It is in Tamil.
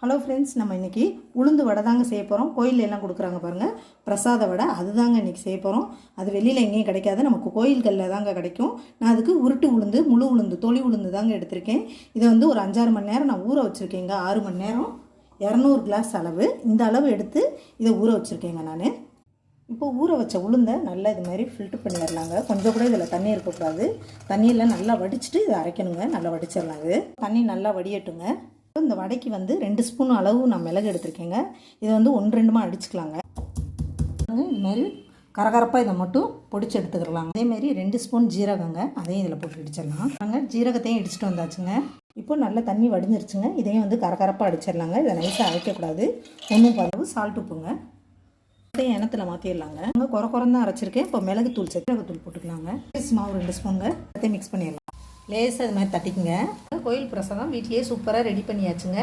ஹலோ ஃப்ரெண்ட்ஸ், நம்ம இன்றைக்கி உளுந்து வடை தாங்க செய்ய போகிறோம். கோயிலில் எல்லாம் கொடுக்குறாங்க பாருங்கள், பிரசாத வடை. அதுதாங்க இன்றைக்கி செய்ய போகிறோம். அது வெளியில் எங்கேயும் கிடைக்காது, நமக்கு கோயில்களில் தாங்க கிடைக்கும். நான் அதுக்கு உருட்டு உளுந்து, முழு உளுந்து, தொளி உளுந்து தாங்க எடுத்திருக்கேன். இதை வந்து ஒரு 5-6 மணி நேரம் நான் ஊற வச்சுருக்கேங்க. 6 மணி நேரம் 200 கிளாஸ் அளவு, இந்த அளவு எடுத்து இதை ஊற வச்சுருக்கேங்க நான். இப்போ ஊற வச்ச உளுந்தை நல்லா இது மாதிரி ஃபில்ட்ரு பண்ணிடலாங்க. கொஞ்சம் கூட இதில் தண்ணி இருக்கக்கூடாது. தண்ணியில் நல்லா வடிச்சிட்டு இதை அரைக்கணுங்க. நல்லா வடிச்சிடலாம். இது தண்ணி நல்லா வடியட்டுங்க. இந்த வடைக்கு வந்து 2 ஸ்பூன் அளவு நான் மிளகு எடுத்திருக்கேங்க. இதை வந்து 1-2 அடிச்சுக்கலாங்க. இது மாதிரி கரகரப்பாக இதை மட்டும் பொடிச்சு எடுத்துக்கிறலாங்க. அதேமாரி 2 ஸ்பூன் ஜீரகங்க, அதையும் இதில் போட்டு இடிச்சிடலாம். நாங்கள் ஜீரகத்தையும் இடிச்சிட்டு வந்தாச்சுங்க. இப்போ நல்லா தண்ணி வடிஞ்சிருச்சுங்க. இதையும் வந்து கரகரப்பாக அடிச்சிடலாங்க. இதை நைஸாக அரைக்கக்கூடாது. ஒன்றும் அளவு சால்ட் உப்புங்க. இதையும் எண்ணத்தில் மாற்றிடலாங்க. நாங்கள் குறதான் அரைச்சிருக்கேன். இப்போ மிளகுத்தூள் மிளகுத்தூள் போட்டுக்கலாங்க. மாவு 2 ஸ்பூனுங்க. எல்லாத்தையும் மிக்ஸ் பண்ணிடலாம். லேசாக இது மாதிரி தட்டிக்குங்க. கோயில் பிரசாதம் வீட்லேயே சூப்பராக ரெடி பண்ணியாச்சுங்க.